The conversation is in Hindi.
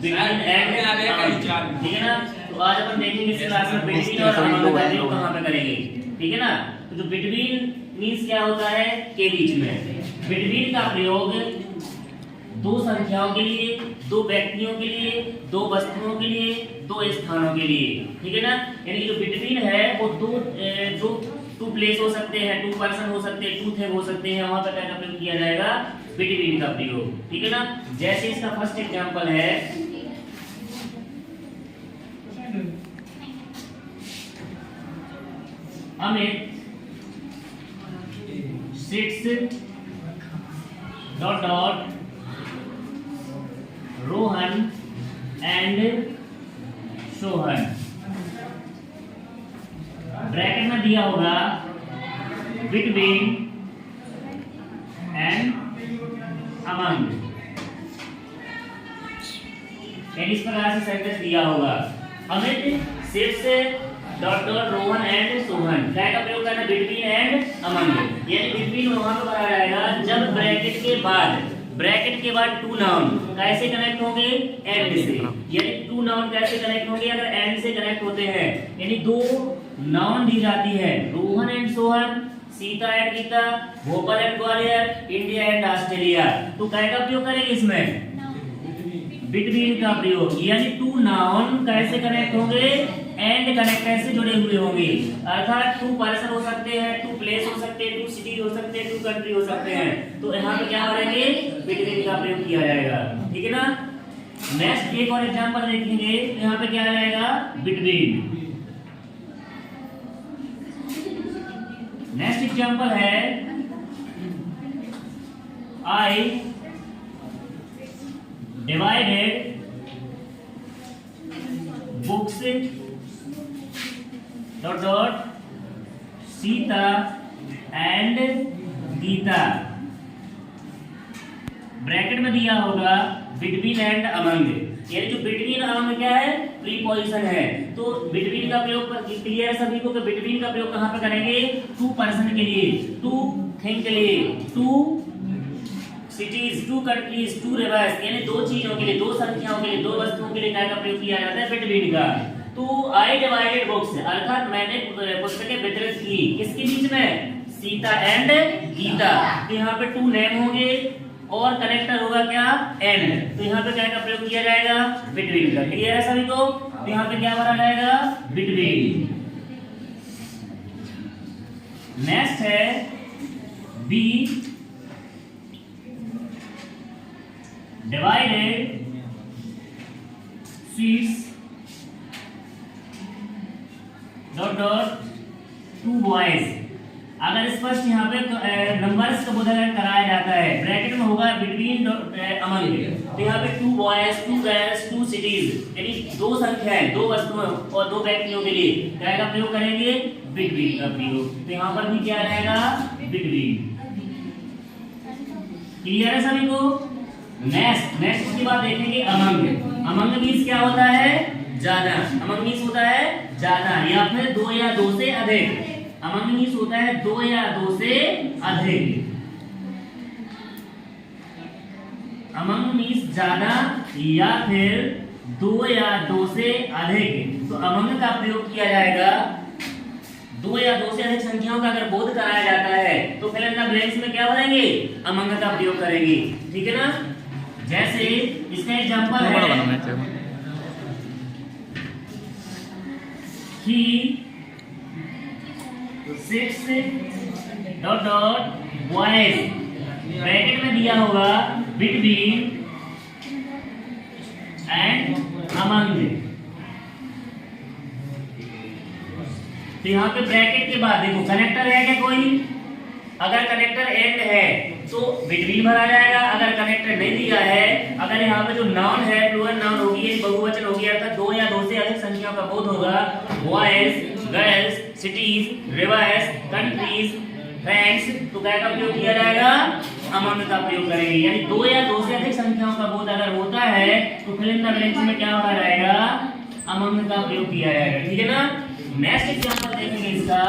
बिटवीन एंड अमंग, ठीक है ना। तो आज अपन देखेंगे इस क्लास में बिटवीन और अमंग का प्रयोग कहां पे करेंगे, ठीक है ना। तो जो बिटवीन मींस क्या होता है, के बीच में। बिटवीन का प्रयोग दो संख्याओं के लिए, दो व्यक्तियों के लिए, दो वस्तुओं के लिए, दो स्थानों के लिए, ठीक है ना। यानी कि जो बिटवीन है वो जो टू प्लेस हो सकते हैं, टू पर्सन हो सकते हैं, टू थिंग हो सकते हैं, वहां पर क्या प्रयोग किया जाएगा, बिटवीन का प्रयोग, ठीक है ना। जैसे इसका फर्स्ट एग्जांपल है, Amit sits dot dot Rohan and Sohan. Bracket में दिया होगा बिटवीन एंड अमंग। इस प्रकार से सेंटेंस दिया होगा, Amit sits dot dot Rohan and Sohan. क्या का प्रयोग करना, बिटवीन एंड अमंग। यानी बिटवीन वहां पर बनाया जाएगा जब ब्रैकेट के बाद टू नाउन कैसे कनेक्ट होंगे, एंड से। यानी टू नाउन कैसे कनेक्ट होंगे, अगर एंड से कनेक्ट होते हैं। यानी दो नाउन दी जाती है, Rohan and Sohan, Sita and Gita, Bhopal and Gwalior, India and Australia. तो क्या का प्रयोग करेंगे इसमें, बिटवीन का प्रयोग। यानी टू नाउन कैसे कनेक्ट होंगे, एंड कनेक्टर से जुड़े हुए होंगे। अर्थात टू पर्सन हो सकते हैं, टू प्लेस हो सकते हैं, टू सिटी हो सकते हैं, टू कंट्री हो सकते हैं। तो यहाँ पे क्या करेंगे, बिटवीन का प्रयोग किया जाएगा, ठीक है ना। नेक्स्ट एक और एग्जांपल देखेंगे, यहाँ पे क्या आ जाएगा, बिटवीन। नेक्स्ट एग्जांपल है, I divided books dot dot Sita and Gita. Bracket में दिया होगा बिटवीन एंड अमंग। यानी जो बिटवीन अमंग क्या है, प्रीपोजिशन है। तो बिटवीन का प्रयोग क्लियर है सभी को कि बिटवीन का प्रयोग कहां पे करेंगे, टू पर्सन के लिए, टू थिंग के लिए, two cities, two countries, two rivers. यानी दो चीजों के लिए, दो संख्याओं के लिए, दो वस्तुओं के लिए क्या का प्रयोग किया जाता है, बिटवीन का। तो आई डिवाइडेड बुक्स, अर्थात मैंने पुस्तकें वितरित की, किसके बीच में, सीता एंड गीता। तो यहाँ पे टू नेम होंगे और कनेक्टर होगा क्या, एंड। तो यहाँ पे क्या का प्रयोग किया जाएगा, बिटवीन का। क्लियर है सभी को। तो यहाँ पे क्या बना जाएगा, बिटवीन। नेक्स्ट है be divided seats dot dot two boys. अगर स्पष्ट यहाँ पे नंबर्स का बोधन कराया जाता है, ब्रैकेट में होगा बिटवीन अमंग। तो यहाँ पे two boys, two girls, two cities, यानी दो संख्याएं, दो वस्तुओं और दो व्यक्तियों के लिए क्या का प्रयोग करेंगे, बिटवीन का प्रयोग। तो यहाँ पर भी क्या रहेगा, बिटवीन। क्लियर है सभी को। नेक्स्ट इसके बाद देखेंगे अमंग। अमंग मींस क्या होता है, ज्यादा। अमंग मींस होता है ज्यादा या फिर दो या दो से अधिक। अमंग मींस होता है दो या दो से अधिक। अमंग मींस ज्यादा या फिर दो या दो से अधिक। तो अमंग का प्रयोग किया जाएगा दो या दो से अधिक संख्याओं का अगर बोध कराया जाता है तो फिल इन द ब्लैंक्स में क्या भरेंगे, अमंग का प्रयोग करेंगे, ठीक है ना। जैसे इसका एग्जांपल है, he sits dot dot boys। Bracket में दिया होगा between and among। तो यहाँ पे ब्रैकेट के बाद देखो कनेक्टर है क्या कोई, अगर कनेक्टर एंड है तो बिटवीन भरा जाएगा। अगर कनेक्टर नहीं दिया है, अगर यहाँ पे जो नाउन है प्लूरल नाउन होगी, बहुवचन होगी, अर्थात दो या दो से अधिक संख्याओं का बोध होगा, boys, girls, cities, reverse, countries, friends, तो क्या का प्रयोग किया जाएगा, अमंग का प्रयोग करेंगे। यानी दो या दो से अधिक संख्याओं का बोध अगर होता है तो फिल इन द ब्लैंक्स में क्या हो जाएगा, अमंग का प्रयोग किया जाएगा, ठीक है ना। नेक्स्ट एग्जांपल देखेंगे इसका,